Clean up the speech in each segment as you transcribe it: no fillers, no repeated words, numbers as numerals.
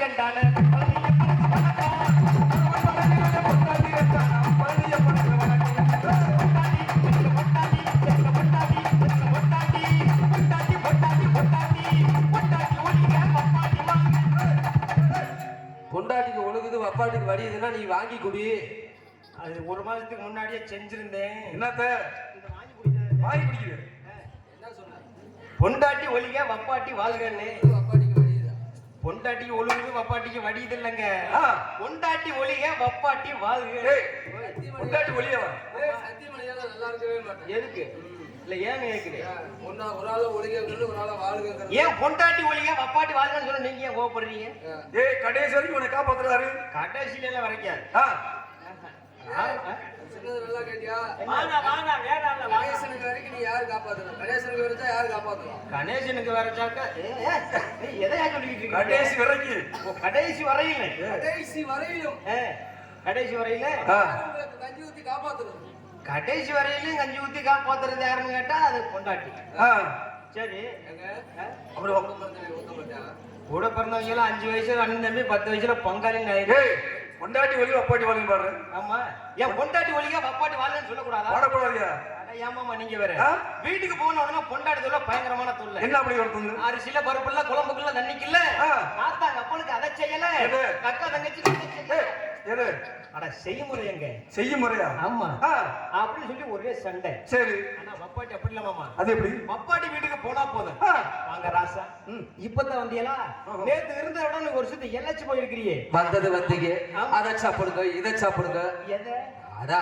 கண்டான பொண்டாட்டிக்கு ஒழுகுது வப்பாட்டுக்கு வடியுதுன்னா நீ வாங்கி குடி. அது ஒரு மாசத்துக்கு முன்னாடியே செஞ்சிருந்தேன். என்னத்த வாங்கி குடிக்குது? என்ன சொன்ன? பொண்டாட்டி ஒலிக வப்பாட்டி வாழ்கன்னு. வப்பாட்டிக்கு வடியுதா? பொண்டாட்டிக்கு ஒழுகுது வப்பாட்டிக்கு வடியுது இல்லைங்க. பொண்டாட்டி ஒலிக வப்பாட்டி வாழ்க. பொண்டாட்டி ஒளியவா? சத்தியமலையால நல்லா இருக்கவே மாட்டேன். எதுக்கு இல்ல ஏன்னு கேக்குறேன். ஒரு ஆள ஒழுகிறது ஒரு ஆள வாழ்கிறது. ஏன் பொண்டாட்டி ஒலிக வப்பாட்டி வாழ்கன்னு சொல்ல நீங்க ஏன் கோவப்படுறீங்க? ஏய் கடைசி வரைக்கும் உன்னை காப்பாத்துறாரு. கடைசியில எல்லாம் வரைக்காது. சின்னது நல்லா கேட்டியா? வாங்க வாங்க வேணாம் கணேசனுக்கு வரைக்கும் நீ யாரு காப்பாத்தணும்? கணேசனுக்கு வரைச்சா யாரு காப்பாத்தணும்? கணேசனுக்கு வரைச்சாக்கா எதையா சொல்லிட்டு இருக்கீங்க? கடைசி வரைக்கும். கடைசி வரையில கடைசி வரையிலும் கடைசி வரையில உங்களுக்கு கஞ்சி ஊத்தி காப்பாத்தணும். கடைசி வரையிலும் கஞ்சி ஊத்தி காப்பாத்துறது யாருன்னு கேட்டா அது பொண்டாட்டி. சரி அப்புறம் கூட பிறந்தவங்க எல்லாம் 5 வயசுல அண்ணன் தம்பி 10 வயசுல பங்காளின்னு ஆயிரு. பொண்டாட்டி ஒளி வப்பாட்டி வாங்கி பாரு. ஆமா ஏன் பொண்டாட்டி ஒலிக வப்பாட்டி வாழ்ன்னு சொல்லக்கூடாதா? பாடக்கூடாதியா? ஏமாமா நீங்க வேற வீட்டுக்கு போன உடனே பொண்டாட்டி தொல்லை பயங்கரமான தொல்லை. என்ன அப்படி ஒருத்தங்க? அரிசில பருப்புல குழம்புக்குள்ள தண்ணிக்குள்ள தாத்தா கப்பலுக்கு அதை செய்யல அக்கா தங்கச்சி எது அட செய்முறை எங்க செய்ய முறையா? ஆமா அப்படின்னு சொல்லி ஒரே சண்டை. சரி ஆனா வப்பாட்டி அப்படி இல்ல மாமா. அது எப்படி? வப்பாட்டி வீட்டுக்கு போனா போதும் வாங்க ராசா இப்பதான் வந்தியலா நேத்து இருந்த உடனே ஒரு சுத்தி எல்லைச்சு போயிருக்கிறியே. வந்தது வந்தீங்க அதை சாப்பிடுங்க இதை சாப்பிடுங்க. எதை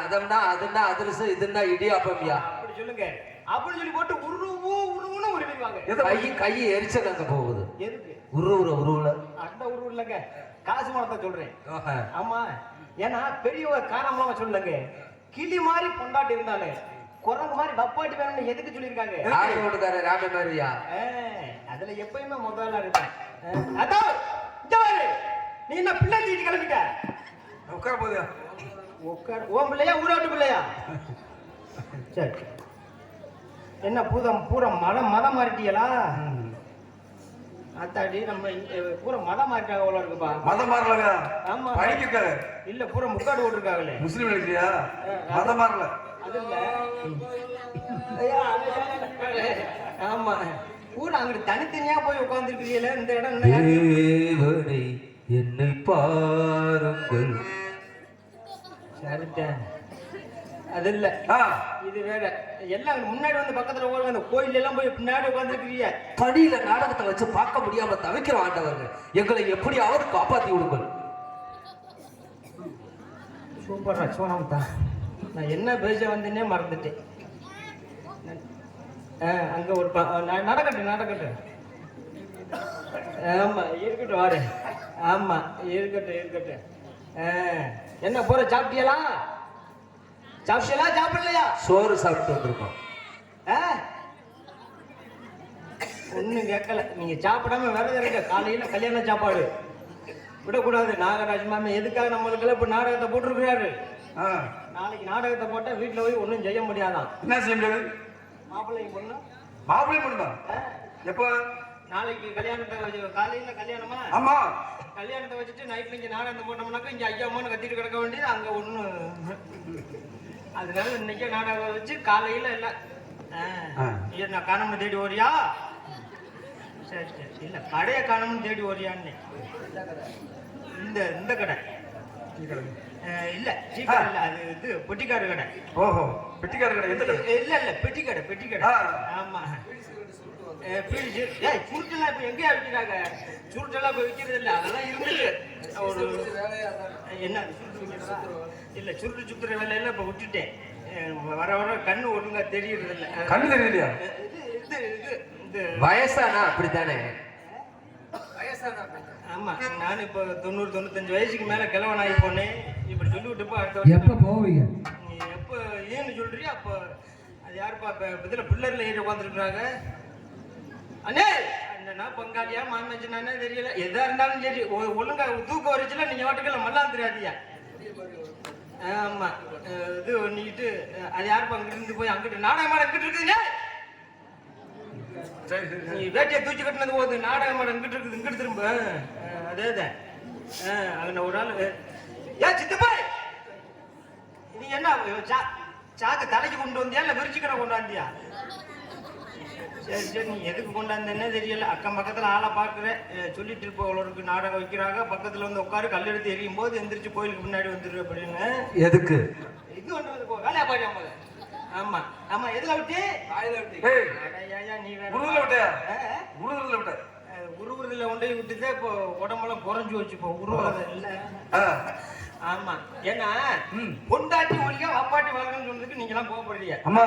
அதம்னா அதுன்னா அதிரசம் இதுன்னா இடியாப்பம்யா அப்படி சொல்லுங்க அப்படின்னு சொல்லி போட்டு உருவுன்னு உருவிடுவாங்க. கை எரிச்சல் அங்க போகுது. எதுக்கு உருவுல அந்த உருவு இல்லங்க காசு மரத்தை சொல்றேன். ஆமா ஏன்னா பெரியவ காரணம்லாம் சொல்லுங்க கிளி மாதிரி பொண்டாட்டி இருந்தாலே குரங்கு மாதிரி வப்பாட்டி வேணும்னு எதுக்கு சொல்லியிருக்காங்க? ஆரோடுக்கார ராம மாதிரியா? அதுல எப்பயுமே முதல்ல இருப்பேன். நீ என்ன பிள்ளை தீட்டு கிளம்பிட்ட? உட்கார போதியா? உட்கார். ஓம் பிள்ளையா ஊராட்டு பிள்ளையா? சரி என்ன பூரா மதம் மாறிட்டீங்களா? அத்தாடி நம்ம பூரா மதம் மாறிட்டாங்க அவ்வளோ இருக்குப்பா. மதம் மாறலங்க. ஆமா படிக்கிறாங்க இல்ல பூரா முக்காடு ஓட்டுருக்காங்களே. முஸ்லீம் இல்லையா? மதம் மாறல. அது இல்ல ஆமா பூரா அங்கிட்டு தனித்தனியா போய் உட்கார்ந்துருக்கீங்களே இந்த இடம் தேவனை என்னை பாருங்கள். சரிட்டேன் அது இல்ல இது வேற எல்லாம் முன்னாடி வந்து பக்கத்துல போய் அந்த கோயில் எல்லாம் போய் பின்னாடி உட்கார்ந்துருக்கீங்க. படியில நாடகத்தை வச்சு பார்க்க முடியாம தவிக்கிற ஆண்டவர்கள் எங்களை எப்படியாவது காப்பாத்தி விடுங்கள். சூப்பரா சோனம் தான். நான் என்ன பேச வந்தேன்னே மறந்துட்டேன். அங்க ஒரு நடக்கட்டும் ஆமா இருக்கட்டும் வாரு. ஆமா இருக்கட்டும் என்ன போற சாப்பிட்டியலா சாப்பிடலையா? சோறு சாப்பிட்டு வந்திருக்கோம். ஒண்ணும் கேட்கல. நீங்க சாப்பிடாம விரதம் இருக்க. காலையில கல்யாண சாப்பாடு விடக்கூடாது. நாகராஜ் மாமி எதுக்காக நம்மளுக்கு இப்ப நாடகத்தை போட்டிருக்கிறாரு. நாளைக்கு நாடகத்தை போட்டா வீட்டுல போய் ஒண்ணும் செய்ய முடியாதான். என்ன செய்ய முடியாது? மாப்பிள்ளையும் பொண்ணு எப்போ? நாளைக்கு கல்யாணத்தை வச்சு காலையில கல்யாணமா? ஆமா கல்யாணத்தை வச்சுட்டு நைட்ல இங்க நாடகத்தை போட்டோம்னாக்கா இங்க ஐயா அம்மான்னு கத்திட்டு கிடக்க வேண்டியது அங்க ஒண்ணு. அதனால இன்னைக்கே நாடகம் வச்சு காலையில இல்ல நான் காணாம தேடி ஓரியா? சரி இல்ல கடையை காணாமனு தேடி ஓரியான்னு. இந்த கடை இல்ல சீக்கிரம் இல்ல அது இது பெட்டிக்காரு கடை. ஓஹோ பெட்டிக்காரு கடை. எந்த கடை? இல்ல பெட்டி கடை. ஆமா சுருட்டெல்லாம் இப்ப எங்கேயா விற்கிறாங்க? சுருட்டெல்லாம் இப்ப விற்கிறது இல்ல. அதெல்லாம் இருந்துச்சு. ஒரு என்ன இல்ல சுத்துற வேலையெல்லாம் இப்ப விட்டுட்டேன். வர கண்ணு ஒழுங்கா தெரியறது இல்ல. கண்ணு தெரியலையா? இது வயசானா அப்படித்தானே? ஆமா நான் இப்ப 90-95 வயசுக்கு மேல கிழவன் ஆகி போனேன். இப்படி சொல்லிவிட்டுப்பா எப்ப போவீங்க? நீ எப்ப ஏன்னு சொல்றியா? அப்ப அது யாருப்பா இதுல பிள்ளர்ல ஏறி உட்காந்துருக்காங்க. அண்ணே அண்ணனா பங்காளியா மாமச்சனானே தெரியல. எதா இருந்தாலும் சரி ஒழுங்கா தூக்கம் வரைச்சுல நீங்க வாட்டுக்கெல்லாம் மல்லாம் தெரியாதியா. ஆமா இது பண்ணிக்கிட்டு அது யாருப்பா அங்கிட்டு இருந்து போய் அங்கிட்டு நாடகமாட அங்கிட்டு இருக்குதுங்க. நீ வேட்டியை தூக்கி கட்டினது போகுது. நாடகமாட இங்கிட்டு இருக்குது. இங்கிட்டு திரும்ப அதே அங்கே ஒரு ஆள் ஏன் சித்தப்பா நீ என்ன சாக்கு தலைக்கு கொண்டு வந்தியா இல்லை விரிச்சுக்கடை கொண்டாந்தியா? சரி சரி, நீ எதுக்கு கொண்டாந்தேன்னே தெரியல. அக்கம் பக்கத்தில் ஆளை பார்க்குறேன், சொல்லிட்டு இருப்பவங்களுக்கு நாடகம் வைக்கிறாங்க, பக்கத்தில் வந்து உட்காரு கல் எடுத்து எரியும் போது எந்திரிச்சு கோயிலுக்கு முன்னாடி வந்துரு அப்படின்னு. எதுக்கு இது பண்ணுறது வேலையா பாரு அம்மா. ஆமா ஆமா, எதுல விட்டு நீ உருவுறதுல கொண்டு விட்டுதான் இப்போ உடம்பெல்லாம் குறைஞ்சு வச்சு இப்போ உருவுறது இல்லை. ஆமா, ஏன்னா பொண்டாட்டி ஒழிக்க அப்பாட்டி வளர்க்கணும்னு சொன்னதுக்கு நீங்க எல்லாம் கோபப்படுறீங்க. ஆமா,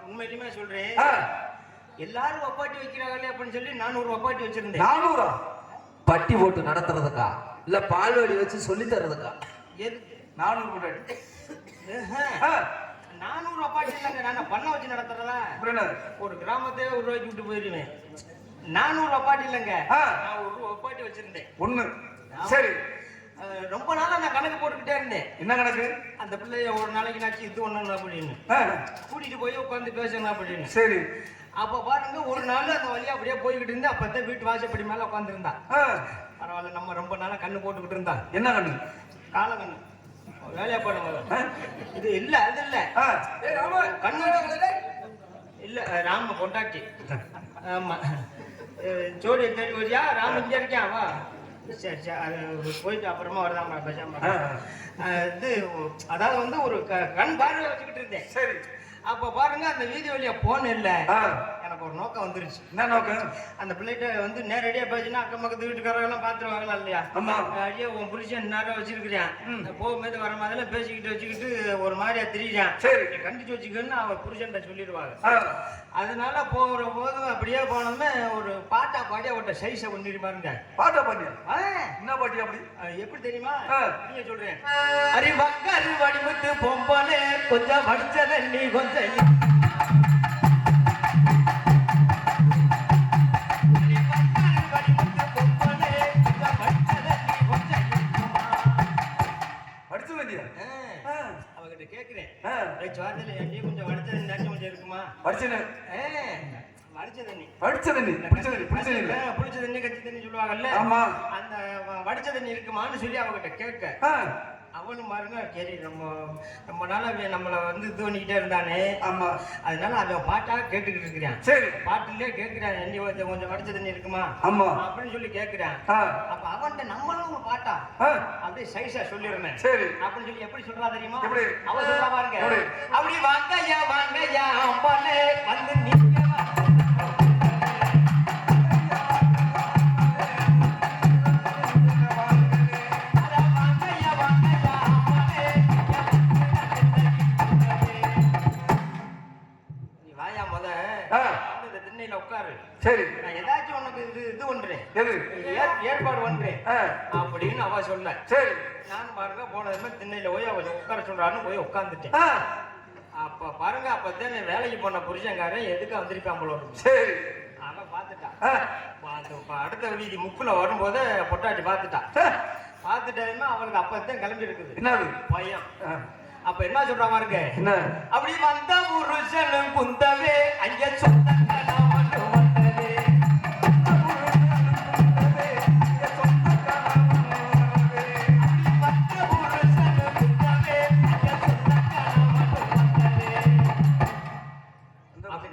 உண்மையிலுமே சொல்றேன். எல்லாரும் அப்பாட்டி வைக்கிறாங்களே அப்படின்னு சொல்லி 400 அப்பாட்டி வச்சிருந்தேன். 400 பட்டி போட்டு நடத்துறதுக்கா இல்ல பால்வாடி வச்சு சொல்லி தர்றதுக்கா? எதுக்கு 400 பொண்டாட்டி? 400 அப்பாட்டி இல்லைங்க, நான் பண்ண வச்சு நடத்துறதா? ஒரு கிராமத்தையே உருவாக்கி விட்டு போயிருவேன். 400 அப்பாட்டி இல்லைங்க, நான் ஒரு அப்பாட்டி வச்சிருந்தேன். ஒண்ணு. சரி, ரொம்ப நாளா நான் கணக்கு போட்டுக்கிட்டே இருந்தேன். என்ன கணக்கு? அந்த பிள்ளைய ஒரு நாளைக்கு நாச்சு இது ஒண்ணு அப்படின்னு கூட்டிட்டு போய் உட்காந்து பேசணும் அப்படின்னு. சரி, அப்ப பாருங்க ஒரு நாள் அந்த வழியா அப்படியே போய்கிட்டு இருந்தா, அப்பதான் வீட்டு வாசப்படி மேல உட்காந்து இருந்தா. பரவாயில்ல, நம்ம ரொம்ப நாளா கண்ணு போட்டுக்கிட்டு இருந்தா. என்ன கண்ணு? கால கண்ணு. வேலையா போடுங்க. இது இல்ல, அது இல்ல கண்ணு இல்ல, ராம கொண்டாட்டி. ஆமா, ஜோடி தேடி வரியா? ராம இங்க இருக்கியா? வா. சரி சரி, அது போயிட்டு அப்புறமா வருதாமா பேசாம. இது அதாவது வந்து ஒரு கண் பார்வை வச்சுக்கிட்டு இருந்தேன். சரி, அப்ப பாருங்க அந்த வீதி வழியா போன இல்ல, எனக்கு ஒரு நோக்கம் வந்துருச்சு. என்ன நோக்கம்? அந்த பிள்ளைகிட்ட வந்து நேரடியா பேசினா அக்கம் பக்கத்து வீட்டுக்காரங்க எல்லாம் பாத்துருவாங்களா இல்லையா? ஐயா உன் புருஷன் நேரம் வச்சிருக்கிறான், போகும்போது வர மாதிரி பேசிக்கிட்டு வச்சுக்கிட்டு ஒரு மாதிரியா திரியான். சரி, கண்டிச்சு வச்சுக்கன்னு அவன் புருஷன் சொல்லிடுவாங்க. அதனால போகிற போது அப்படியே போனோமே ஒரு பாட்டா பாடியா ஒரு சைஸை கொண்டு பாருங்க. பாட்டா பாட்டியா? என்ன பாட்டி? அப்படி எப்படி தெரியுமா? நீங்க சொல்றேன். அறிவக்கரு வடிமுத்து பொம்பளே கொஞ்சம் வடிச்சத நீ கொஞ்சம் அவகிட்ட கேக்குறேன், கொஞ்சம் வடிச்ச தண்ணி கொஞ்சம் இருக்குமா? வடிச்ச தண்ணி கச்சி தண்ணி சொல்லுவாங்கல்ல, அந்த வடிச்ச தண்ணி இருக்குமான்னு சொல்லி அவகிட்ட கேட்க, அவனும் பாருங்க சரி ரொம்ப நாளா நம்மள வந்து இது பண்ணிக்கிட்டே இருந்தானே. ஆமா, அதனால அவன் பாட்டா கேட்டுக்கிட்டு இருக்கிறான். சரி, பாட்டுலயே கேட்கிறான், எண்ணி கொஞ்சம் வடிச்ச தண்ணி இருக்குமா? ஆமா அப்படின்னு சொல்லி கேட்கிறான். அப்ப அவன்கிட்ட நம்மளும் பாட்டா அப்படியே சைஸா சொல்லிடுறேன். சரி அப்படின்னு சொல்லி எப்படி சொல்றா தெரியுமா? அவன் சொல்றா பாருங்க, அப்படி வாங்கய்யா வாங்கய்யா அம்பானே வந்து நீங்க உட்காரு. சரி, நான் ஏதாச்சும் உனக்கு இது பண்றேன், ஏற்பாடு பண்றேன் அப்படின்னு அவ சொல்ல. சரி, நான் பாருங்க போனதுமே திண்ணையில போய் அவ உட்கார சொல்றான்னு போய் உட்கார்ந்துட்டேன். அப்ப பாருங்க, அப்பதான் வேலைக்கு போன புருஷங்காரன் எதுக்கு வந்திருப்பான் போல. சரி, அவன் பாத்துட்டான். அடுத்த வீதி முக்குல வரும்போது பொட்டாட்டி பாத்துட்டான். பாத்துட்டாலுமே அவனுக்கு அப்பதான் கிளம்பி இருக்குது. என்னது பையன்? அப்ப என்ன சொல்றா பாருங்க, என்ன அப்படி வந்த புருஷன் குந்தவே அங்க சொந்த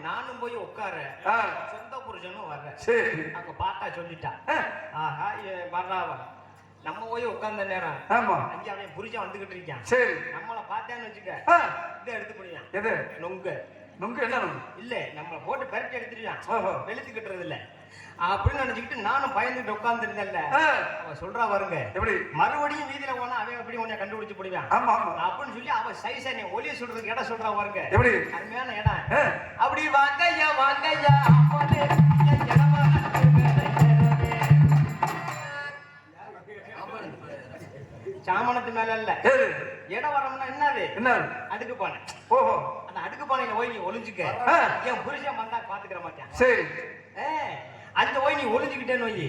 நானும் போய் உட்கார, சொந்த புருஷனும் வர்ற. சரி, அங்க பாட்டா சொல்லிட்டான். ஆஹா வர்றாவ, நம்ம போய் உட்கார்ந்த நேரம் அங்கே அவன் புருஷன் வந்துகிட்டு இருக்கான். சரி, நம்மளை பார்த்தான்னு வச்சுக்க, இதை எடுத்து போடுவான். எது? நொங்கு. நொங்கு என்ன இல்ல, நம்மளை போட்டு பெரட்டி எடுத்துருவான், வெளுத்து கட்டுறது இல்ல அப்படின்னு நினைச்சுக்கிட்டு நானும் பயந்துட்டு உட்கார்ந்து இருந்தேன்ல. அவன் சொல்றா பாருங்க, எப்படி மறுபடியும் வீதியில போனா அவன் எப்படி உன்னை கண்டுபிடிச்சு போடுவான் அப்படின்னு சொல்லி அவன் சைஸா நீ ஒளிய சொல்றதுக்கு இடம் சொல்றா பாருங்க, எப்படி அருமையான இடம். அப்படி வாங்கய்யா வாங்கய்யா சாமனத்து மேல இல்ல, இடம் வரம்னா என்னது? என்ன அடுக்கு பானை. ஓஹோ, அந்த அடுக்கு பானையில போய் நீ ஒளிஞ்சுக்க, என் புருஷன் வந்தா பாத்துக்கிற மாட்டேன். சரி, அந்த போய் நீ ஒளிஞ்சுக்கிட்டேன்னு போய்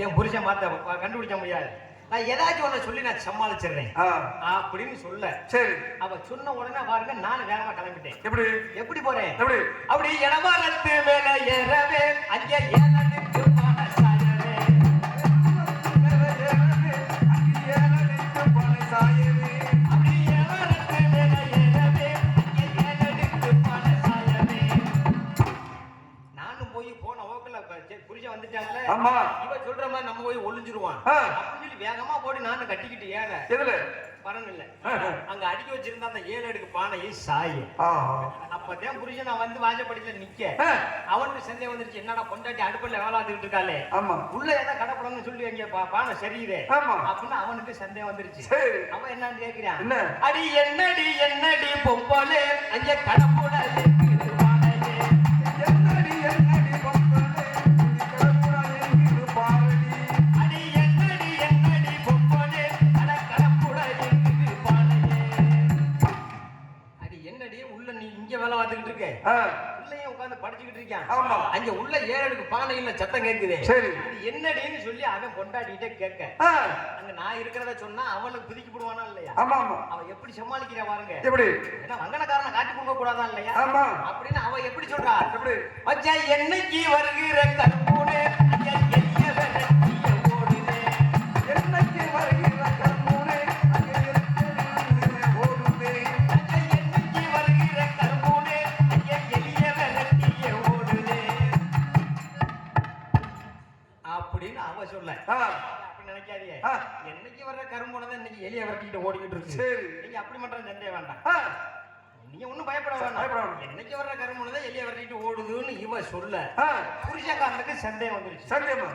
என் புருஷன் பார்த்த கண்டுபிடிக்க முடியாது. நான் ஏதாச்சும் ஒண்ணு சொல்லி நான் சமாளிச்சிடுறேன் அப்படின்னு சொல்ல. சரி, அவ சொன்ன உடனே பாருங்க நானும் வேகமா கிளம்பிட்டேன். எப்படி எப்படி போறேன்? எப்படி அப்படி இடமானத்து மேல ஏறவே அங்கே ஏறவே அப்படின்னு வேகமா போட்டு நானும் கட்டிக்கிட்டு ஏற எதுல பரன் இல்ல அங்க அடுக்கி வச்சிருந்த அந்த 7 அடுக்கு பானையை சாயும் அப்பதான் புருஷன் நான் வந்து வாஜப்படியில நிக்க அவனுக்கு சந்தேகம் வந்துருச்சு என்னடா பொண்டாட்டி அடுப்புல வேலை பார்த்துக்கிட்டு இருக்காளே ஆமா உள்ள ஏதாவது கடப்படணும்னு சொல்லி அங்க பானை சரியுதே ஆமா அப்படின்னு அவனுக்கு சந்தேகம் வந்துருச்சு சரி அவன் என்னன்னு கேக்குறான் என்ன அடி என்னடி பொம்பளே அங்க கடப்புட இருக்குது பானையே என்னடி பொம்பளே கடப்புடா இருக்குது பாரடி அடி என்னடி பொம்பளே அட கடப்புட இருக்குது பானையே அடி என்னடி உள்ள நீ இங்க வேலை பார்த்துக்கிட்டு இருக்க உள்ளேயும் உட்கார்ந்து படிச்சுக்கிட்டு இருக்கான் ஆமா அங்க உள்ள 7 அடுக்கு பானையில சத்தம் கேக்குது சரி இது என்னடின்னு சொல்லி அவன் கொண்டாடிட்டே கேட்க அங்க நான் இருக்கிறத சொன்னா அவனுக்கு பிதிக்கி போடுவானா இல்லையா ஆமா ஆமா அவன் எப்படி சமாளிக்கிறா பாருங்க எப்படி ஏன்னா வங்கனக்காரனை காட்டி கொடுக்க கூடாதா இல்லையா ஆமா அப்படின்னு அவ எப்படி சொல்றா எப்படி மச்சா என்னைக்கு வருகிற கற்பூனே அங்க எரிய வெட்டிய ஓடுனே என்னைக்கு வருகிற கற்பூனே அங்க எரிய ஓடுனே மச்சா என்னைக்கு வருகிற கற்பூனே அங்க எரிய வெட்டிய ஓடுனே அப்படின்னு அவ சொல்ல அப்படி நினைக்காதீங்க என்னைக்கு வர்ற கரும்புனதான் இன்னைக்கு எலிய வரட்டிட்டு ஓடிக்கிட்டு இருக்கு சரி நீங்க அப்படி மட்டும் சந்தே வேண்டாம் நீங்க ஒண்ணும் பயப்பட வேண்டாம் என்னைக்கு வர்ற கரும்புனதான் எலிய வரட்டிட்டு ஓடுதுன்னு இவ சொல்ல புருஷக்காரனுக்கு சந்தேகம் வந்துருச்சு சந்தேகமா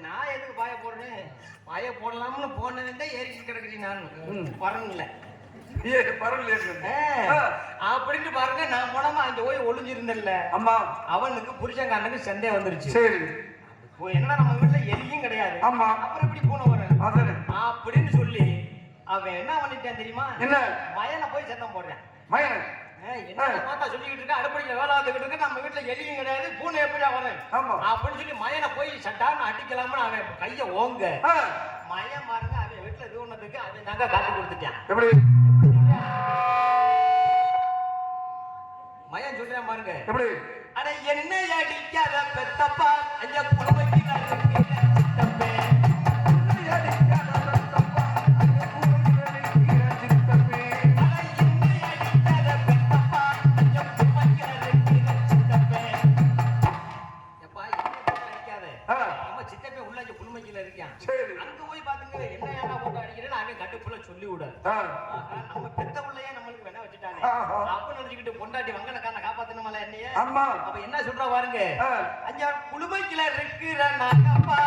நான் எதுக்கு பாய போடுறேன் பாய போடலாம்னு போனதே ஏறிட்டு கிடக்குறீங்க நான் வரணும்ல பரவாயில்ல அப்படின்னு பாருங்க நான் போனமா அங்க போய் ஒளிஞ்சிருந்தேன்ல அம்மா அவனுக்கு புருஷங்காரனுக்கு சந்தேகம் வந்துருச்சு சரி என்னன்னா நம்ம வீட்டுல எலியும் கிடையாது ஆமா அப்புறம் எப்படி பூனை வரும் அதானே அப்படின்னு சொல்லி அவன் என்ன பண்ணிட்டான் தெரியுமா என்ன மயனை போய் சத்தம் போடுறான் மயன் என்ன பார்த்தா சொல்லிக்கிட்டு இருக்க அடுப்படியில வேலை பார்த்துக்கிட்டு இருக்க நம்ம வீட்டுல எலியும் கிடையாது பூனை எப்படியா வரேன் ஆமா அப்படின்னு சொல்லி மயனை போய் சட்டான்னு அடிக்கலாம்னு அவன் கைய ஓங்க மயன் பாருங்க அவன் வீட்டுல இது ஒண்ணதுக்கு அவன் தாங்க காட்டி கொடுத்துட்டான் எப்படி மயன் சொல்றான் பாருங்க எப்படி அட என்ன அடிக்காத பெத்தப்பா ஐயா குடும்பத்தில் சித்தப்பே அங்க போய் பாத்துங்க என்ன ஏன்னா போட்டு அடிக்கிறேன்னு அவன் கட்டுப்புல சொல்லி விட நம்ம பெத்த பிள்ளையே நம்மளுக்கு வேணா வச்சுட்டானே அப்ப நினைச்சுக்கிட்டு பொண்டாட்டி வங்கனக்காரனை காப்பாத்தணுமால என்னைய அப்ப என்ன சொல்றா பாருங்க ஐயா குளுமைக்குல இருக்கிற நாகப்பா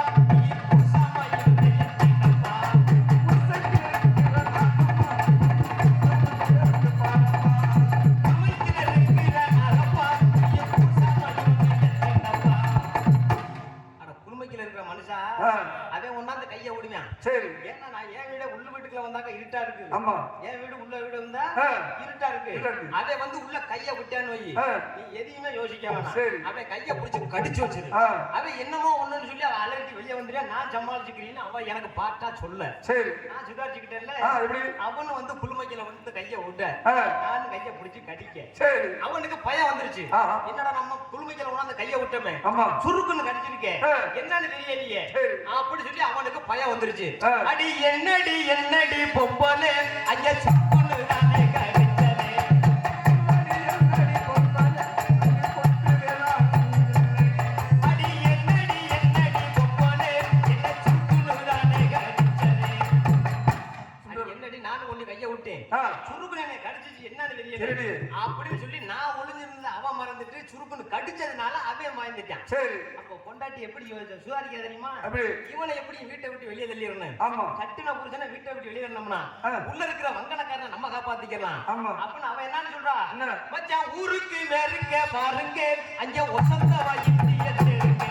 சரி ஏன்னா நான் என் வீட உள்ள வீட்டுக்குள்ள வந்தாக்க இருட்டா இருக்கு ஆமா என் வீடு உள்ள வீடு வந்தா இருட்டா இருக்கு அதை வந்து உள்ள கைய விட்டான்னு வை நீ எதையுமே யோசிக்க வேணாம் சரி அவன் கைய பிடிச்சு கடிச்சு வச்சிரு அவன் என்னமோ ஒண்ணுன்னு சொல்லி அவன் அலர்ட்டி வெளியே வந்துடுறா நான் சமாளிச்சுக்கிறேன்னு அவன் எனக்கு பார்த்தா சொல்ல சரி நான் சுதாரிச்சுக்கிட்டேன்ல அவனு வந்து புல்மைக்கில வந்து கைய விட்ட நான் கைய பிடிச்சு கடிக்க சரி அவனுக்கு பயம் வந்துருச்சு என்னடா நம்ம புல்மைக்கில உணர்ந்து கைய விட்டோமே சுருக்குன்னு கடிச்சிருக்கேன் என்னன்னு தெரியலையே அப்படி சொல்லி அவனுக்கு பயம் வந்துருச்சு அடி என்னடி பொம்பளே ஐயா சுக்குன்னு தானே கடிச்சதே அடி என்னடி பொம்பளே என்ன சுக்குன்னு தானே கடிச்சதே என்னடி நான் ஒண்ணு கைய விட்டேன் சுருக்குன்னு என்னை கடிச்சிச்சு என்னன்னு தெரியல அப்படின்னு சொல்லி நான் ஒளிஞ்சிருந்த அவன் மறந்துட்டு சுருக்குன்னு கடிச்சதுனால அவன் மறந்துட்டான் சரி அப்போ பொண்டாட்டி எப்படி சுதாரிக்க தெரியுமா இவனை எப்படி வீட்டை விட்டு வெளியே தள்ளிடணும் கட்டின புருஷனை வீட்டை விட்டு வெளியே தள்ளணும்னா உள்ள இருக்கிற வங்கனக்காரனை நம்ம காப்பாத்திக்கலாம் அப்படின்னு அவன் என்னன்னு சொல்றா மச்சான் ஊருக்கு மேருக்க பாருங்க அங்க வசந்த வாயிட்டிய தேருங்க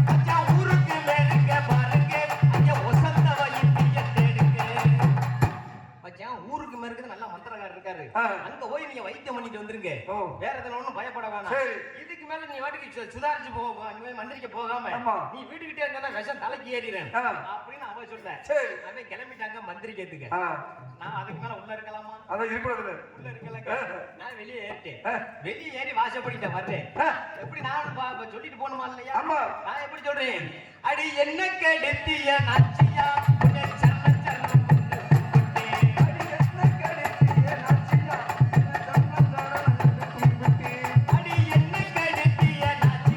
மச்சான் ஊருக்கு மேருக்க பாருங்க அங்க வசந்த வாயிட்டிய தேருங்க மச்சான் ஊருக்கு மேருக்கு நல்லா மந்திரக்காரர் இருக்காரு அங்க போய் நீங்க வைத்தியம் பண்ணிட்டு வந்துருங்க வேற எதுவும் ஒண்ணும் பயப்பட வேணாம் இதுக்கு மேல நீ வாட்டுக்கு சுதாரிச்சு போக மந்திரிக்க போகாம நீ வீட்டுக்கிட்டே இருந்தா விஷம் தலைக்கு ஏறிறேன் அப்படின்னு அவன் சொல்ற அவன் கிளம்பிட்டாங்க மந்திரிக்கிறதுக்கு நான் அதுக்கு மேல உள்ள இருக்கலாமா உள்ள இருக்கல நான் வெளியே ஏறிட்டேன் வெளியே ஏறி வாசப்படிட்ட வர்றேன் எப்படி நான் சொல்லிட்டு போகணுமா இல்லையா நான் எப்படி சொல்றேன் அடி என்ன கெடுத்திய நாச்சியா அடி என்ன கெடுத்திய நாச்சியா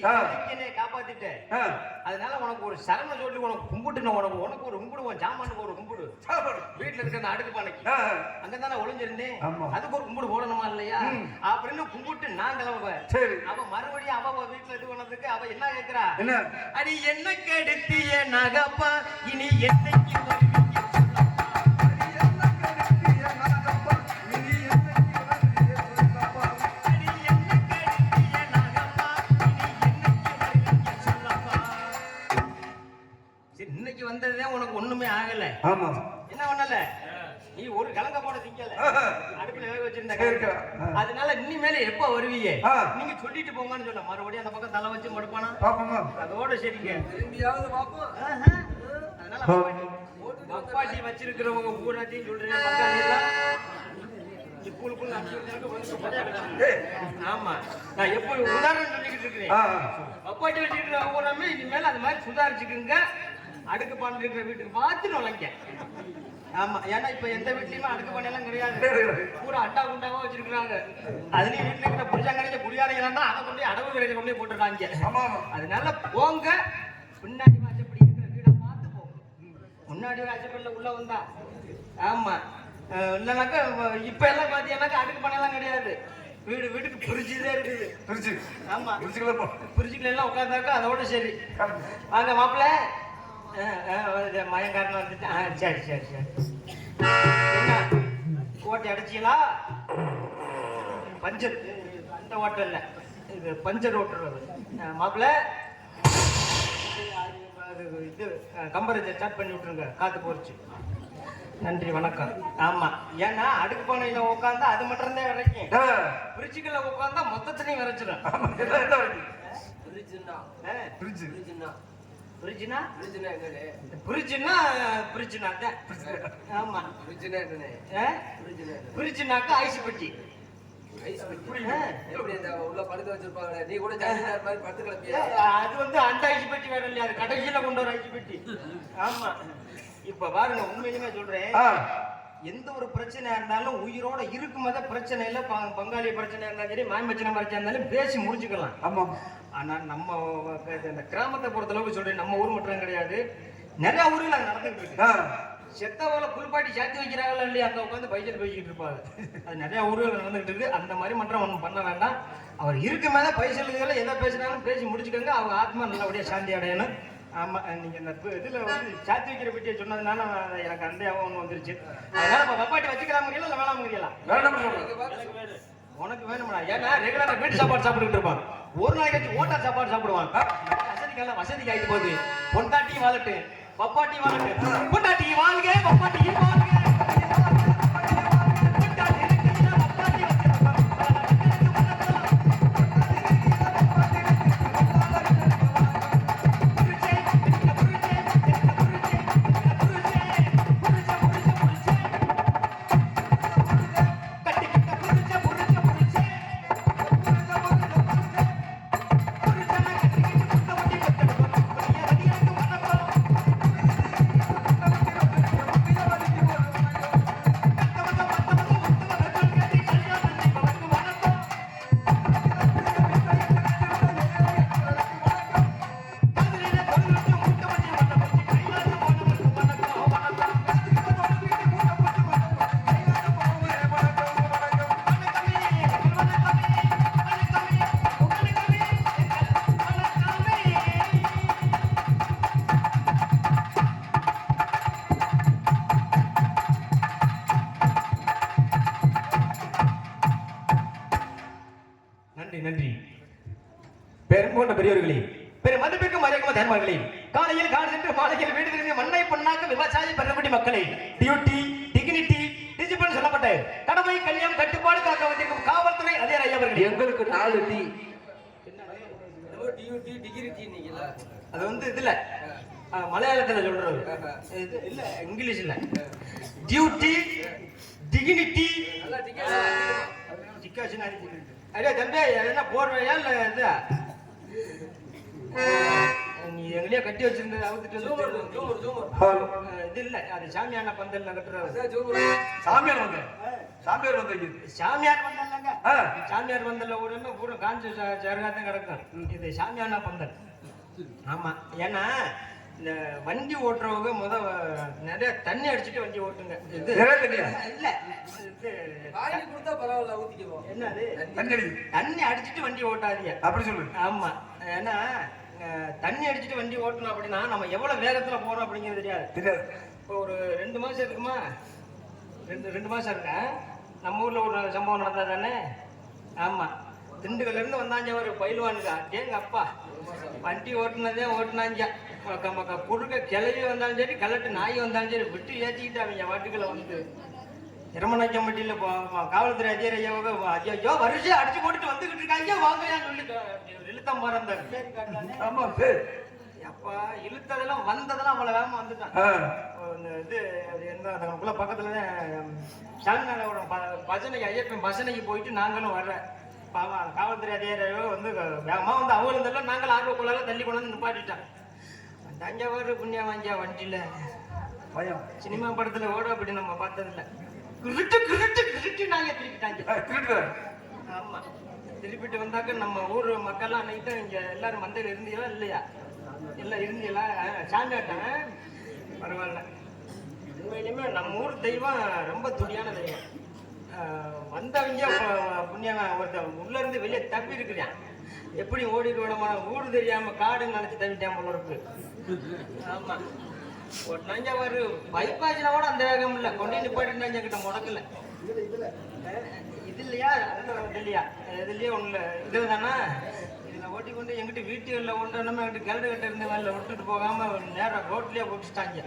ஆ. என்னை காப்பாத்திட்டேன். ஆ, அதனால உனக்கு ஒரு சரண சொல்லி உனக்கு கும்பிட்டு நான் உனக்கு ஒரு கும்பிடுவோம், ஜாமானுக்கு ஒரு கும்பிடு. சாப்பாடு. வீட்டுல இருக்க அந்த அடுக்கு பானைக்கு ஆ, அங்கதானே ஒளிஞ்சிருந்தேன். ஆமா. அதுக்கு ஒரு கும்பிடு போடணுமா இல்லையா? ம். அப்படின்னு கும்பிட்டு நான் கிளம்புவேன். சரி. அவ மறுபடியும் அவ வீட்டுல இது பண்ணதுக்கு அவ என்ன கேக்குறா? என்ன? அடி என்ன கெடுத்திய நகப்பா, இனி என்னைக்கு வருவீங்க சொல்லப்பா. நீ என்ன கெடுத்திய நகப்பா, நீ என்னைக்கு வருவீங்க சொல்லப்பா. அடி என்ன கெடுத்திய நகப்பா, இனி என்னைக்கு வருவீங்க சொல்லப்பா. சரி, இன்னைக்கு வந்ததே உனக்கு ஒண்ணுமே ஆகல. ஆமா. என்ன பண்ணல? நீ ஒரு கலங்க போட திங்கல. ஆஹா. அடுப்புல வேக வச்சிருந்த சரிக்கா. கலங்க. அதனால இனிமேல எப்ப வருவீங்க? ஆ. நீங்க சொல்லிட்டு போங்கன்னு சொன்ன. மறுபடியும் அந்த பக்கம் தலை வச்சு மடுப்பானா? பாப்போமா? அதோட சரிங்க. திரும்பியாவது பாப்போம். ஆஹா. அதனால அப்பாட்டி வச்சிருக்கிறவங்க பூராத்தையும் சொல்றீங்க பங்காளி எல்லாம். ஸ்கூலுக்குள்ள ஆமா, நான் எப்ப உதாரணம் சொல்லிக்கிட்டு இருக்கிறேன். ஆ, அப்பாட்டி வச்சிருக்கிற பூராமே இனிமேல் அது மாதிரி சுதாரிச்சுக்குங்க. அடுக்கு பானை இருக்கிற வீட்டுக்கு பார்த்து நுழைங்க. ஆமா, ஏன்னா இப்ப எந்த வீட்லயுமே அடுக்கு பானை எல்லாம் கிடையாது. பூரா அட்டா குண்டாவா வச்சிருக்காங்க. அதுலயும் வீட்டுல இருக்கிற புருஷங்கரைய குடியாரைகளா அதை கொண்டு அடவு கடையில கொண்டு போட்டுறாங்க. ஆமா, ஆமா. அதனால போங்க, பின்னாடி வாசப்படி இருக்கிற வீடை பார்த்து போங்க. முன்னாடி வாசப்படியில உள்ள வந்தா ஆமா, இல்லைனாக்கா இப்ப எல்லாம் பாத்தீங்கன்னாக்கா அடுக்கு பானை எல்லாம் கிடையாது. வீட்டுக்கு பிரிச்சுதான் இருக்குது. திருச்சி. ஆமா, திருச்சிக்குள்ள போ. பிரிச்சுக்குள்ள எல்லாம் உட்காந்தாக்கா அதோட சரி. வாங்க மாப்பிள்ள. மயங்காரன் வந்துட்டு. சரி சரி சரி. என்ன கோட்டை அடிச்சீங்களா? பஞ்சர் அந்த ஓட்டம் இல்லை, இது பஞ்சர் ஓட்டுறது. மாப்பிள்ள இது கம்பரேச்சர் ஸ்டார்ட் பண்ணி விட்டுருங்க, காத்து போச்சு. நன்றி வணக்கம். ஆமா, ஏன்னா அடுக்கு பானையில உட்காந்தா அது மட்டும் தான் வரைக்கும். ஆ, பிரிச்சுக்குள்ள உட்காந்தா மொத்தத்திலையும் வரைச்சிடும். ஆமா. என்ன இருக்கு? பிரிட்ஜுன்னா திருச்சி. பிரிட்ஜுன்னா பிரிச்சுனா பிரிட்ஜுன்னா என்னண்ணே? பிரிச்சுனா பிரிச்சுனா தான். ஆமா, பிரிட்ஜுன்னா என்னண்ணே? பிரிட்ஜுன்னா என்ன? பிரிச்சுனாக்கா ஐஸ் பெட்டி. ஐஸ் பெட்டி. ஆ. எப்படி இந்த உள்ள படுக்க வச்சிருப்பாங்களே, நீ கூட ஜாலியார் மாதிரி படுத்து கிளம்பியா? அது வந்து அந்த ஐஸ் பெட்டி வேற இல்லையா, அது கடைசியில கொண்டு வர ஐஸ் பெட்டி. ஆமா, இப்ப பாருங்க, உண்மையுமே சொல்றேன். ஆ, எந்த ஒரு பிரச்சனையா இருந்தாலும் உயிரோட இருக்கும்போதே பிரச்சனை இல்ல. பங்காளி பிரச்சனை இருந்தாலும் சரி, மாமச்சன பிரச்சனை இருந்தாலும் பேசி முடிச்சுக்கலாம். ஆமா. ஆனா நம்ம இந்த கிராமத்தை பொறுத்த அளவுக்கு சொல்றேன், நம்ம ஊர் மட்டும் கிடையாது, நிறைய ஊர்ல நடந்துட்டு இருக்கு. ஆ, செத்தவளை புல்பாட்டி சேர்த்து வைக்கிறாங்களா இல்லையா, அங்க உட்காந்து பைசல் பேசிக்கிட்டு இருப்பாங்க. அது நிறைய ஊர்கள் நடந்துகிட்டு இருக்கு. அந்த மாதிரி மட்டும் ஒன்றும் பண்ண வேண்டாம். அவர் இருக்கு மேல பைசல் இதுல எதை பேசினாலும் பேசி முடிச்சுக்கோங்க. அவங்க ஆத்மா நல்லபடியா சாந்தி அடையணும். ஆமா, நீங்க இந்த இதுல வந்து சாத்தி வைக்கிற பெட்டியை சொன்னதுனால எனக்கு அந்த ஒன்று வந்துருச்சு. அதனால இப்ப பப்பாட்டி வச்சுக்கலாமுங்களா இல்ல வேணாமுங்களா? வேண்டாம். உனக்கு வேணும்னா, ஏன்னா ரெகுலரா வீட்டு சாப்பாடு சாப்பிட்டுக்கிட்டு இருப்பான். ஒரு நாளைக்கு ஓட்டா சாப்பாடு சாப்பிடுவான். வசதிக்கு ஆயிட்டு போகுது. பொண்டாட்டி வாழட்டு, பப்பாட்டி வாழட்டு. பொண்டாட்டி வாழ்க, பப்பாட்டி வாழ்க. நன்றி. பெருங்கொண்ட பெரியவர்களே, பெரும் மதிப்பிற்கும் மரியாதைக்கும் தர்மங்களே, காலையில் காடு சென்று மாலையில் வீடு திரும்பி மண்ணை பொன்னாக்க விவசாய பெருங்குடி மக்களை டியூட்டி, டிகினிட்டி, டிசிப்ளின் சொல்லப்பட்ட கடமை, கல்யாணம், கட்டுப்பாடு காக்க வந்திருக்கும் காவல்துறை அதிகாரி அவர்களே, எங்களுக்கு 4 டீ. டியூட்டி டிகிரி டீ நீங்களா? அது வந்து இதுல மலையாளத்துல சொல்றது, இது இல்ல இங்கிலீஷ்ல. டியூட்டி, டிகினிட்டி, நல்லா டிக்கெட் டிக்காஷன் அடிச்சு. அடே தம்பி, என்ன போர்வையா இல்ல இது? நீ எங்களையே கட்டி வச்சிருந்தது அவுத்துட்டு ஹலோ இது இல்ல அது சாமியான பந்தல்ல கட்டுறது சாமியார் வந்தேன் சாமியார் வந்தீங்க சாமியார் பந்தல்லங்க ஆ. சாமியார் பந்தல்ல ஓடுனா பூரா காஞ்ச சரகாத்தான் கிடக்கும் இது சாமியான பந்தல் ஆமா ஏன்னா இந்த வண்டி ஓட்டுறவங்க நிறைய தண்ணி அடிச்சுட்டு வண்டி ஓட்டுங்க இது நிறைய தண்ணியா? இல்ல இது என்னது தண்ணி அடிச்சுட்டு வண்டி ஓட்டாதீங்க அப்படி சொல்லு. ஆமா ஏன்னா தண்ணி அடிச்சுட்டு வண்டி ஓட்டணும் அப்படின்னா நம்ம எவ்வளவு வேகத்துல போறோம் அப்படிங்கிறது தெரியாது தெரியாது. இப்போ ஒரு 2 மாசம் இருக்குமா 2 மாசம் இருக்கா நம்ம ஊர்ல ஒரு சம்பவம் நடந்தா தானே ஆமா திண்டுக்கல்ல இருந்து வந்தாங்க ஒரு பயிலுவானுங்க ஏங்க அப்பா வண்டி ஓட்டுனதே ஓட்டுனாங்க குறுக்க கிளவி வந்தாலும் சரி கலட்டு நாய் வந்தாலும் சரி விட்டு ஏற்றிக்கிட்டு அவங்க வாட்டுக்களை வந்து இரமநாயக்கம்பட்டியில காவல்துறை அதிகாரி ஐயோ வருஷம் அடிச்சு போட்டுட்டு வந்துகிட்டு இருக்காங்க வாங்கயான்னு சொல்லி இழுத்தம் மறந்த பேர் காட்டானே ஆமா பேர் அப்பா இழுத்ததெல்லாம் வந்ததெல்லாம் அவ்வளவு வேகமா வந்துட்டான் ஆ. இது அது என்ன அதுக்குள்ள பக்கத்துலதான் சாமிநாதோட பஜனைக்கு ஐயப்பன் பஜனைக்கு போயிட்டு நாங்களும் வர்றேன் காவல்துறை அதிகாரியோ வந்து வேகமா வந்து அவங்களும் நாங்கள் ஆர்வக்குள்ளால தள்ளி கொண்டு வந்து நிப்பாட்டிட்டான் தஞ்சாவூர் புண்ணியா வாங்கியா வண்டியில பயம் சினிமா படத்துல ஓட அப்படி நம்ம பார்த்ததில்ல கிருட்டு கிருட்டு கிருட்டு நாங்க திருப்பிட்டாங்க திருட்டு ஆமா திருப்பிட்டு வந்தாக்க நம்ம ஊர் மக்கள்லாம் அன்னைக்கு தான் இங்க எல்லாரும் மந்தையில இருந்தீங்களா இல்லையா எல்லாம் இருந்தீங்களா சாமியாட்டம் பரவாயில்ல உண்மையிலுமே நம்ம ஊர் தெய்வம் ரொம்ப துடியான தெய்வம் வந்தவங்க புண்ணியவன் ஒருத்தன் உள்ள இருந்து வெளியே தப்பி இருக்கிறான் எப்படி ஓடிட்டு விடமான ஊர் தெரியாம காடுன்னு நினைச்சு தவிட்டான் போல இருக்கு ஆமா ஒரு நஞ்சவாரு பைப்பாச்சில கூட அந்த வேகம் இல்ல கொண்டு நிப்பாட்டி கிட்ட முடக்கல இது இல்லையா இது இல்லையா இது இல்லையா ஒண்ணு இதுல தானா இதுல ஓட்டி கொண்டு எங்கிட்ட வீட்டுகளில் ஒன்று நம்ம எங்கிட்ட கிளறு கட்ட இருந்த வேலை விட்டுட்டு போகாம நேரம் ரோட்லயே போட்டுட்டாங்க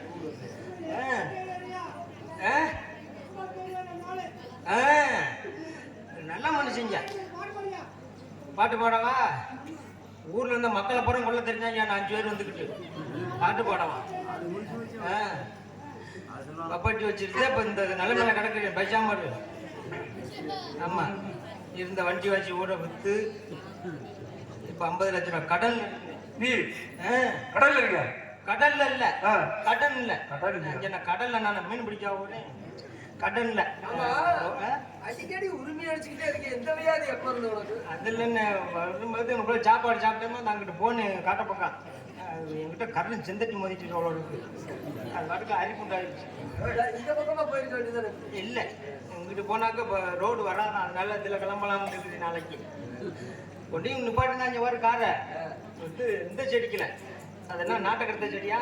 நல்ல மனுஷங்க பாட்டு பாடவா ஊர்ல இருந்த மக்களை புறம் கொள்ள தெரிஞ்சாங்க 5 பேர் வந்துக்கிட்டு பாட்டு பாடவா கப்பாட்டி வச்சிருந்தே இப்ப இந்த நிலைமையில கிடக்குறேன் பைசாம ஆமா இருந்த வண்டி வச்சு ஊட வித்து இப்ப 50 லட்சம் ரூபாய் கடல் நீ கடல்ல இருக்க கடல்ல இல்ல கடல் இல்ல கடல் கடல்ல நான் மீன் பிடிக்க போறேன் கடல்ல அடிக்கடி உரிமை அடிச்சுக்கிட்டே இருக்கேன் எந்த வியாதி எப்ப இருந்து உனக்கு அதுல என்ன வரும்போது உனக்குள்ள சாப்பாடு சாப்பிட்டோமா நான் அங்கிட்டு போன்னு காட்ட பக்கம் என்கிட்ட கரண்ட் செந்தட்டி மோதிட்டு அவ்வளோ இருக்கு அது பாட்டுக்கு அரிப்புண்டாயிருச்சு இந்த பக்கமா போயிருக்க வேண்டியதானே இல்ல இங்கிட்டு போனாக்க இப்போ ரோடு வராதான் அதனால இதுல கிளம்பலாம்னு இருக்குது நாளைக்கு கொண்டு நிப்பாட்டினா இங்க வர காரை வந்து இந்த செடிக்கல அது என்ன நாட்டக்கருத்த செடியா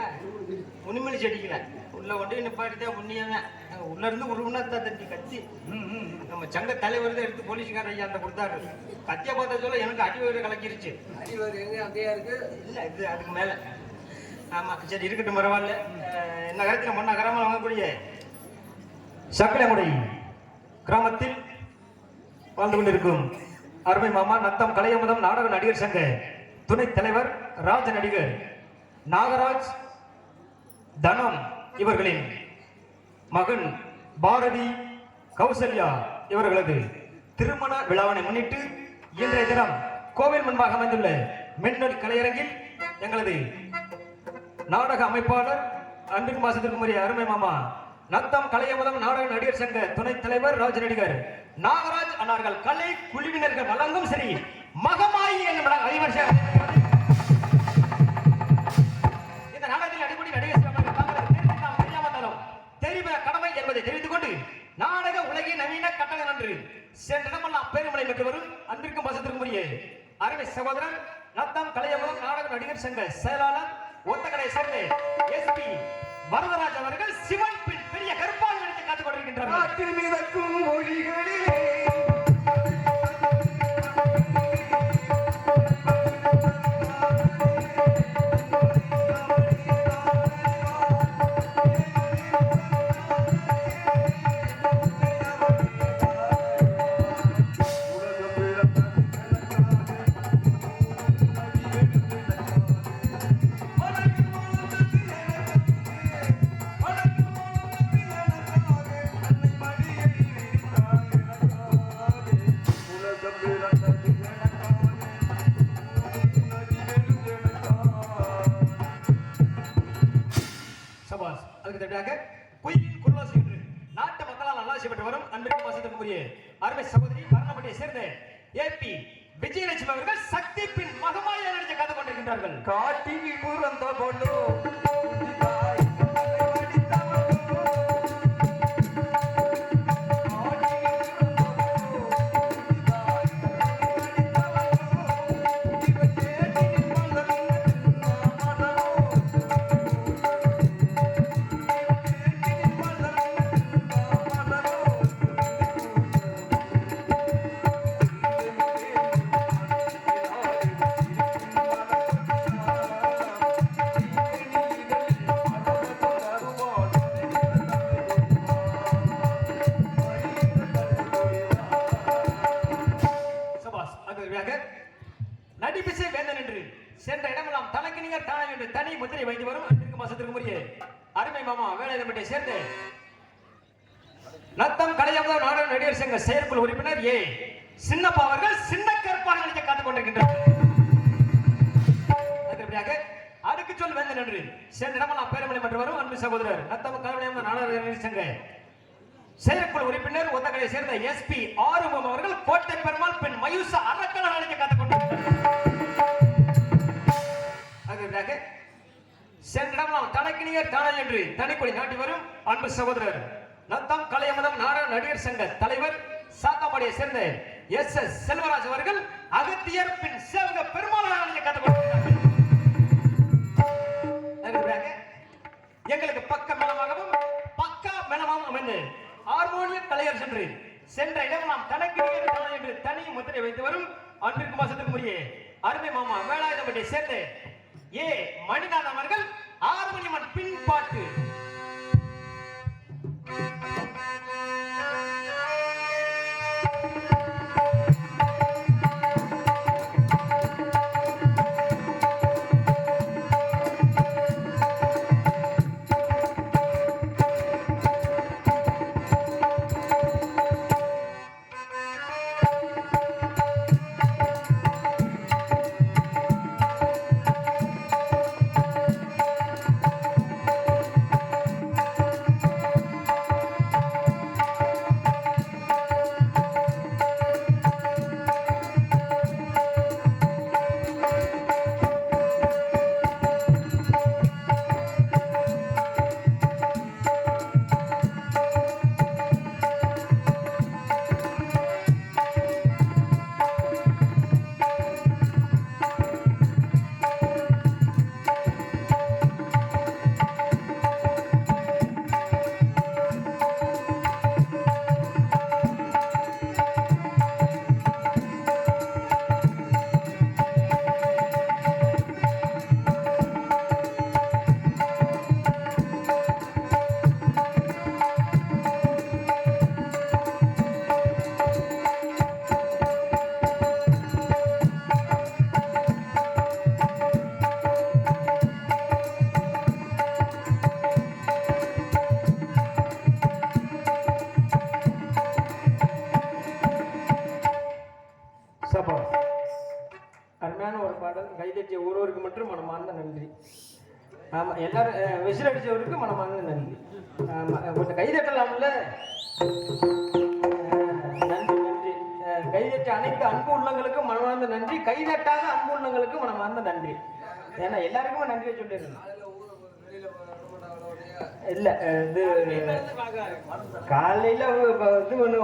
முனிமலி செடிக்கல உள்ள கொண்டு நிப்பாட்டிதான் புண்ணியவன் உள்ள இருந்து உருவனாத்தா தட்டி கத்தி நம்ம சங்க தலைவர் தான் எடுத்து போலீஸ்கார ஐயா அந்த கொடுத்தாரு கத்திய பார்த்த சொல்ல எனக்கு அடி வயிறு கலக்கிருச்சு அடி வயிறு எங்க அங்கேயா இருக்கு இல்ல இது அதுக்கு மேல ஆமா சரி இருக்கட்டும் பரவாயில்ல என்ன காலத்துல முன்ன கிராமம் வாங்கக்கூடிய சக்கலங்குடி கிராமத்தில் வாழ்ந்து கொண்டிருக்கும் அருமை மாமா நத்தம் கலையமுதம் நாடக நடிகர் சங்க துணைத் தலைவர் ராஜ நடிகர் நாகராஜ் தனம் இவர்களின் மகன் பாரதி கௌசல்யா இவர்களது திருமண விழாவினை முன்னிட்டு இன்றைய தினம் கோவில் முன்பாக அமைந்துள்ள மின்னல் கலையரங்கில் எங்களது நாடக அமைப்பாளர் அன்பின் மாசத்திற்கு முறைய அருமை மாமா நத்தம் கலையமுதம் நாடக நடிகர் சங்க துணைத் தலைவர் ராஜ நடிகர் நாகராஜ் அன்னார்கள் கலை குழுவினர்கள் வழங்கும் சரி மகமாயி என்னும் அதிபர் இந்த நாடகத்தில் அடிப்படை நடிகர் தெரிவ கடமை என்பதை தெரிவித்துக் கொண்டு நாடக உலகின் நவீன கட்டளை நன்று சென்றடமெல்லாம் பெருமளை பெற்று வரும் அன்பிற்கும் வசத்திற்கும் உரிய அருமை சகோதரர் நத்தம் கலையமுதம் நாடக நடிகர் சங்க செயலாளர் ஒத்தக்கடை சேர்ந்த எஸ்பி வரதராஜ் அவர்கள் சிவன் பின் பெரிய கருப்பால் எடுத்து காத்துக் கொண்டிருக்கின்றார். அருமை சகோதரி மரணப்பட்டியை சேர்ந்த ஏபி விஜயலட்சுமி அவர்கள் சக்தி பின் மகமாய நடிச்சு காத்து கொண்டிருக்கின்றார்கள். காட்டிக்கு புறந்த பொண்ணு நடிப்பிசை வேந்தன் என்று சென்ற இடமெல்லாம் தனக்கு நிகர் தானே என்று தனி முத்திரை வைத்து வரும் அன்பிற்கு மாசத்திற்கு முறையே அருமை மாமா வேலையிடப்பட்டை சேர்ந்து நத்தம் கலையமத நாடக நடிகர் சங்க செயற்குழு உறுப்பினர் ஏ சின்னப்பா அவர்கள் சின்ன கற்பாக நடிக்க காத்துக் கொண்டிருக்கின்றனர். அடுக்கு சொல் வேந்தன் என்று சென்ற இடமெல்லாம் பேரமலை மற்றும் வரும் அன்பு சகோதரர் நத்தம் கலையமத நாடக நடிகர் சங்க செயற்குழு உறுப்பினர் ஒத்தக்கடை சேர்ந்த எஸ்பி ஆறுமுகம் அவர்கள் கோட்டை பெருமாள் பெண் மயூசா அரக்கண நடிக்க காத்துக் கொண்டிருக்கிறார். சென்றிடம் தனக்கு நிகர் தானே என்று தனிக்கொடி நாட்டி வரும் அன்பு சகோதரர் நத்தம் கலையமதம் நாடக நடிகர் சங்க தலைவர் சாத்தாமடியை சேர்ந்த எஸ் எஸ் செல்வராஜ் அவர்கள் அகத்தியர் பின் சேவக பெருமாள் நடிக்க காத்துக் கொண்டிருக்கிறார்கள். எங்களுக்கு பக்க மேளமாகவும் பக்கா மேளமாகவும் அமைந்து ஹார்மோனியம் கலைஞர் சென்ற இடம் நாம் தனக்கு என்று தனி முத்திரை வைத்து வரும் அன்பிற்கு மாசத்துக்கு முறையே அருமை மாமா வேலாயுதப்பட்டியை சேர்ந்து ஏ மணிநாதன் அவர்கள் ஹார்மோனியம் பின்பாட்டு அருமையான ஒரு பாடல் கைதட்டிய ஒருவருக்கு மட்டும் மனமார்ந்த நன்றி. ஆமா எல்லாரும் விசில் அடிச்சவருக்கு மனமார்ந்த நன்றி. கொஞ்சம் கைதட்டலாம்ல. நன்றி நன்றி. கைதட்ட அனைத்து அன்பு உள்ளங்களுக்கும் மனமார்ந்த நன்றி. கைதட்டாத அன்பு உள்ளங்களுக்கு மனமார்ந்த நன்றி. ஏன்னா எல்லாருக்குமே நன்றியை சொல்லிடுறேன். இல்ல இது காலையில இது ஒண்ணு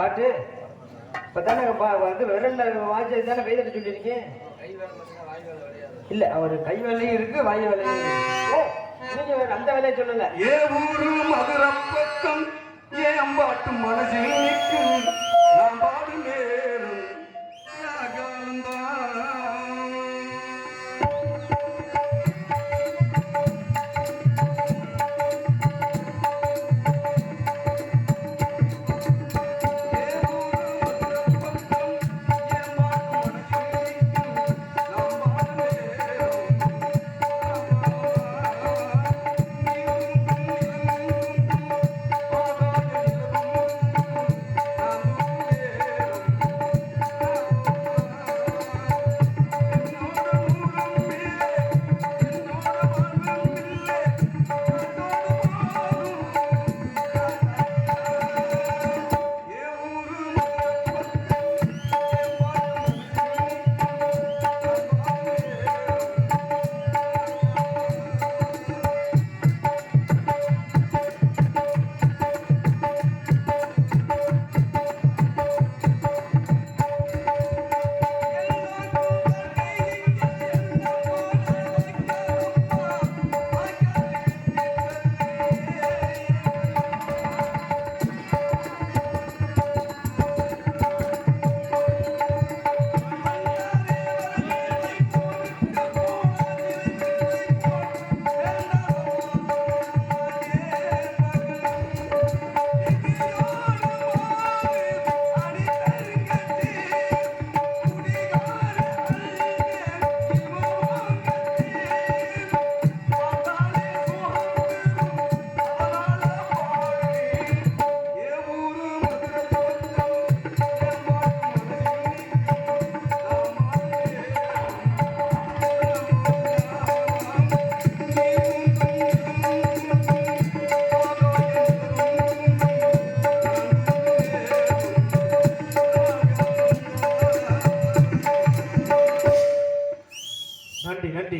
பாட்டு இப்பதானே வந்து விரல்ல வாட்சை தானே கைதட்ட சொல்லியிருக்கேன். இல்ல அவர் கை வேலையும் இருக்கு வாய் வேலையும் இருக்கு. நீங்க அந்த வேலையை சொல்லல. ஏ ஊரு மதுரம் பக்கம் ஏன் பாட்டு மனசில் நிற்கும் நான் பாடு நேரும்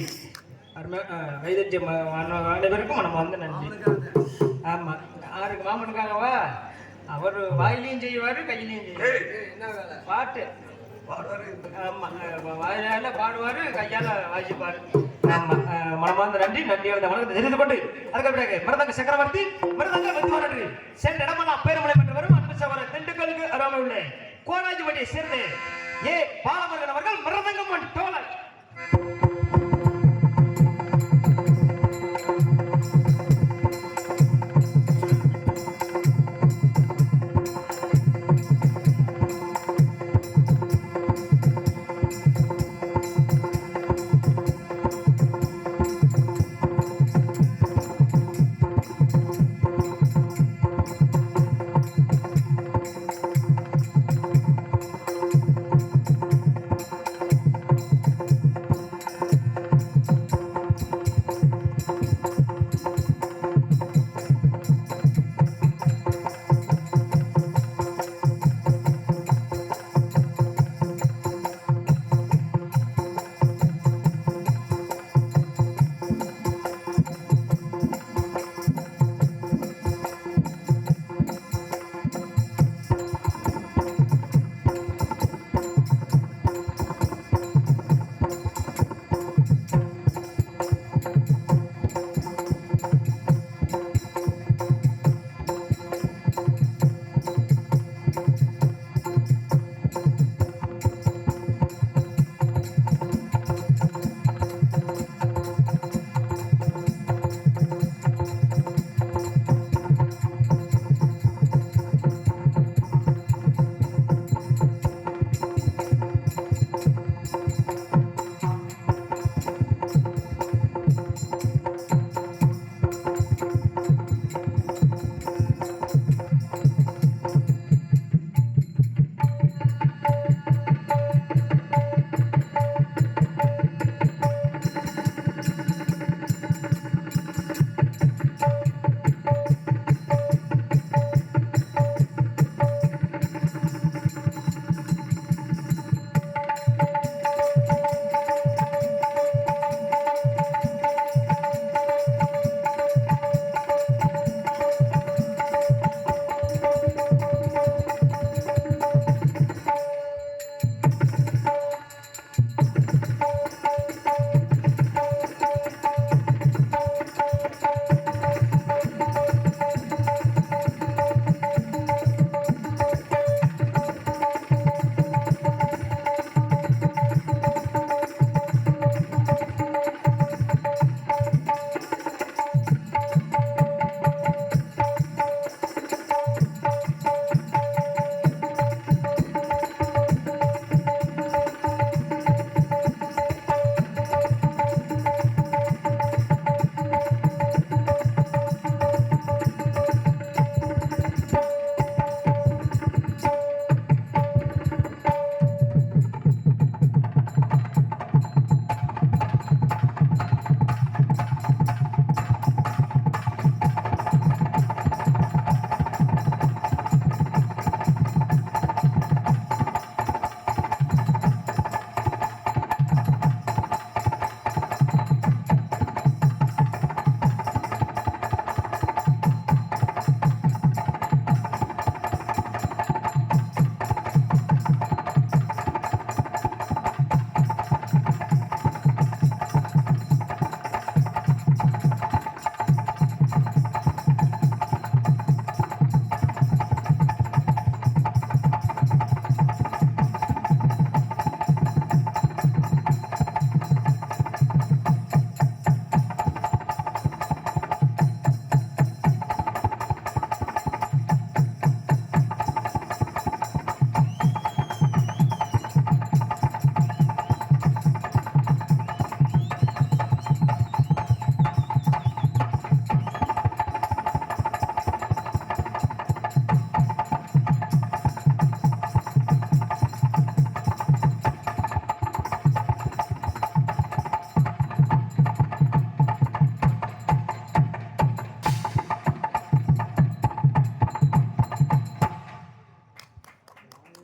நன்றி. அருமை கைதட்டிய அனைவருக்கும் நம்ம வந்து நன்றி. ஆமா, யாருக்கு மாமனுக்காகவா? அவர் வாயிலையும் செய்வாரு, கையிலையும் செய்வாரு. பாட்டு ஆமா, வாயிலால பாடுவாரு, கையால வாசிப்பாரு. ஆமா, மனமார்ந்த நன்றி. நன்றியோட வணக்கத்தை தெரிந்து கொண்டு அதுக்கப்புறம் மிருதங்க சக்கரவர்த்தி மிருதங்க வெற்றி சென்ற இடமெல்லாம் பேருமலை பெற்று வரும் அன்பு சகோதரர் திண்டுக்கலுக்கு அருகாமை உள்ள கோடாஜிபட்டியை சேர்ந்து பாலமுருகன் அவர்கள் மிருதங்கம் தோழர்.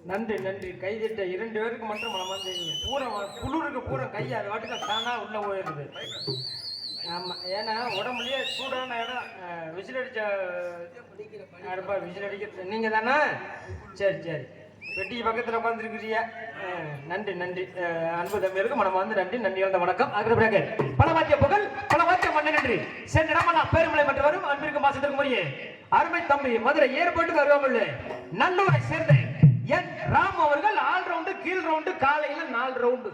நன்றி நன்றி. கைதிட்ட 2 பேருக்கு மட்டும் மனமார்ந்த பூரா குளிருக்கு பூரா கை அது வாட்டுக்கு தானா உள்ள போயிடுது. ஆமாம், ஏன்னா உடம்புலயே சூடான இடம். விசில் அடிச்ச யாருப்பா விசில் அடிக்கிறது நீங்கள் தானே? சரி சரி, வெட்டிக்கு பக்கத்தில் உட்காந்துருக்கிறீங்க. நன்றி நன்றி. அன்பு தம்பியருக்கு மனமார்ந்த நன்றி. நன்றி வந்த வணக்கம். அதுக்கு பிறகு பலவாத்திய புகழ் பலவாத்திய மன்னன் நன்றி சென்றடமெல்லாம் பேருமலை மற்றும் வரும் அன்பிற்கு மாசத்திற்கு முறையே அருமை தம்பி மதுரை ஏற்பட்டு வருவாமல் நல்லூரை சேர்ந்த என் ராம் அவர்கள் ஆல் ரவுண்டு கீழ் ரவுண்டு காலையில 4 ரவுண்டு.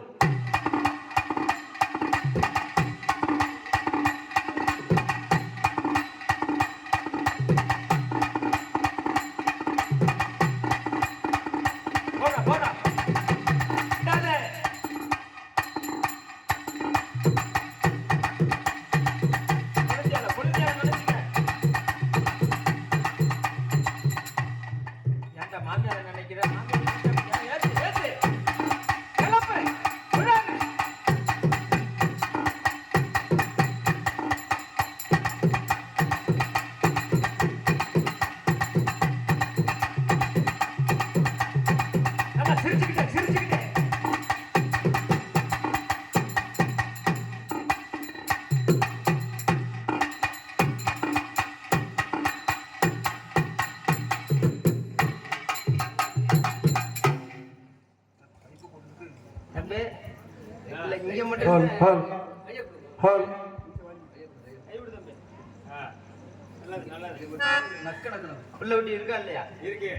இருக்கா இல்லையா? இருக்கு.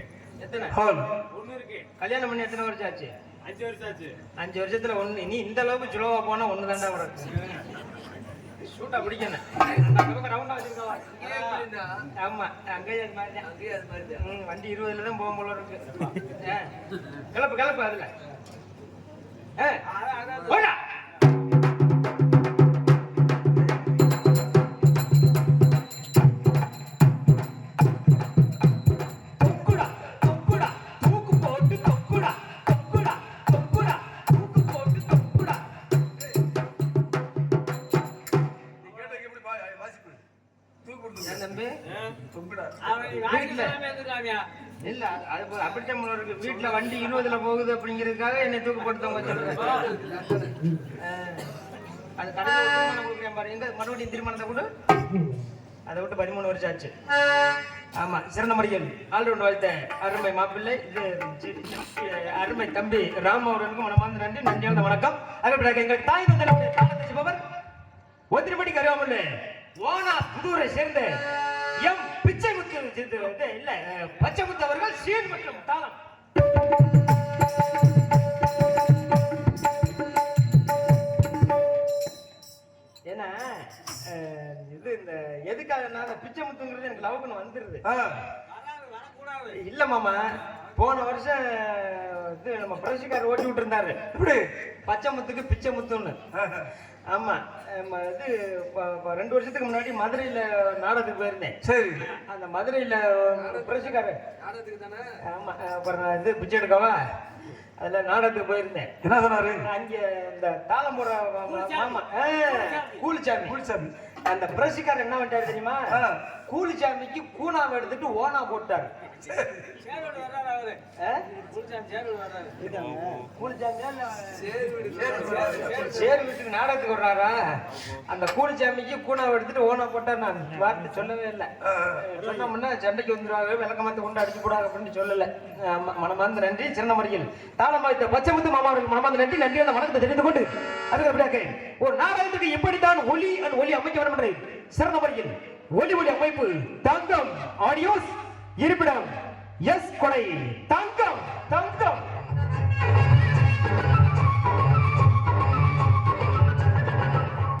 எத்தனை? ஒண்ணு இருக்கு. கல்யாணம் பண்ணி எத்தனை வருஷம் ஆச்சு? 5 வருஷம் ஆச்சு. 5 வருஷத்துல ஒண்ணு. நீ இந்த அளவுக்கு சுலவா போனா ஒண்ணு தாண்டா உனக்கு. ஷூட்டா பிடிக்கணும். ரவுண்டா வச்சிருக்கா? ஆமா, அங்கேயே அது மாதிரி தான். வண்டி 20ல தான் போகும் போல இருக்கு. கிளப்பு கிளப்பு அதுல. போடா. இல்ல அது அப்படித்தான் இருக்கு. வீட்டுல வண்டி 20ல போகுது அப்படிங்கிறதுக்காக என்னை தூக்குப்படுத்தவங்க சொல்றேன். அது கடையில் பாரு. எங்க மறுபடியும் திருமணத்தை கூட அதை விட்டு 13 வருஷம் ஆச்சு. ஆமா, சிறந்த முறையில் ஆல்ரவுண்ட் வாழ்த்த அருமை மாப்பிள்ளை அருமை தம்பி ராம் அவர்களுக்கும் மனமார்ந்த நன்றி. நன்றியான வணக்கம். அதுக்கு எங்கள் தாய் தந்தை தாளத்தை ஒத்திரிப்படி கருவாமல் ஓனா புதூரை சேர்ந்த எம் பிச்சை முத்து இல்ல பச்சை முத்து அவர்கள் சீன் மற்றும் தாளம். ஏன்னா இது இந்த எதுக்காக பிச்சை முத்துங்கிறது எனக்கு லவ் வந்துருது. இல்ல மாமா, போன வருஷம் இது நம்ம பிரசிக்கார் ஓட்டி விட்டு இருந்தாரு. இப்படி பச்சை முத்துக்கு பிச்சை முத்துன்னு. ஆமா, இது 2 வருஷத்துக்கு முன்னாடி மதுரையில நாடகத்துக்கு போயிருந்தேன். சரி, அந்த மதுரையில பிரசிக்காரு நாடகத்துக்கு தானே. ஆமா, அப்புறம் நான் இது பிச்சை எடுக்கவா அதுல நாடகத்துக்கு போயிருந்தேன். என்ன சொன்னாரு? அங்க இந்த தாளம் போட மாமா கூலிச்சாமி அந்த பிரசிக்கார் என்ன பண்ணிட்டாரு தெரியுமா? கூலிச்சாமிக்கு கூணாவை எடுத்துட்டு ஓனா போட்டாரு. சேரு வீட்டுக்கு நாடகத்துக்கு வர்றாரா? அந்த கூலிச்சாமிக்கு கூணாவை எடுத்துட்டு ஓனா போட்டாரு. நான் வார்த்தை சொல்லவே இல்லை. சொன்னோம்னா சண்டைக்கு வந்துடுவாங்க, விளக்கமாத்த கொண்டு அடிச்சு போடாங்க அப்படின்னு சொல்லல. மனமார்ந்த நன்றி. சிறந்த முறையில் தாளமாய்த்த பச்சைமுத்து மாமா அவர்கள் மனமார்ந்த நன்றி. நன்றி அந்த வணக்கத்தை தெரிந்து கொண்டு அதுக்கு அப்படியே ஒரு நாடகத்துக்கு எப்படித்தான் ஒலி அமைக்க வேண்டும் என்ற சிறந்த முறையில் ஒலி அமைப்பு தங்கம் ஆடியோஸ் இருப்பிடம் எஸ் கொடை தங்கம்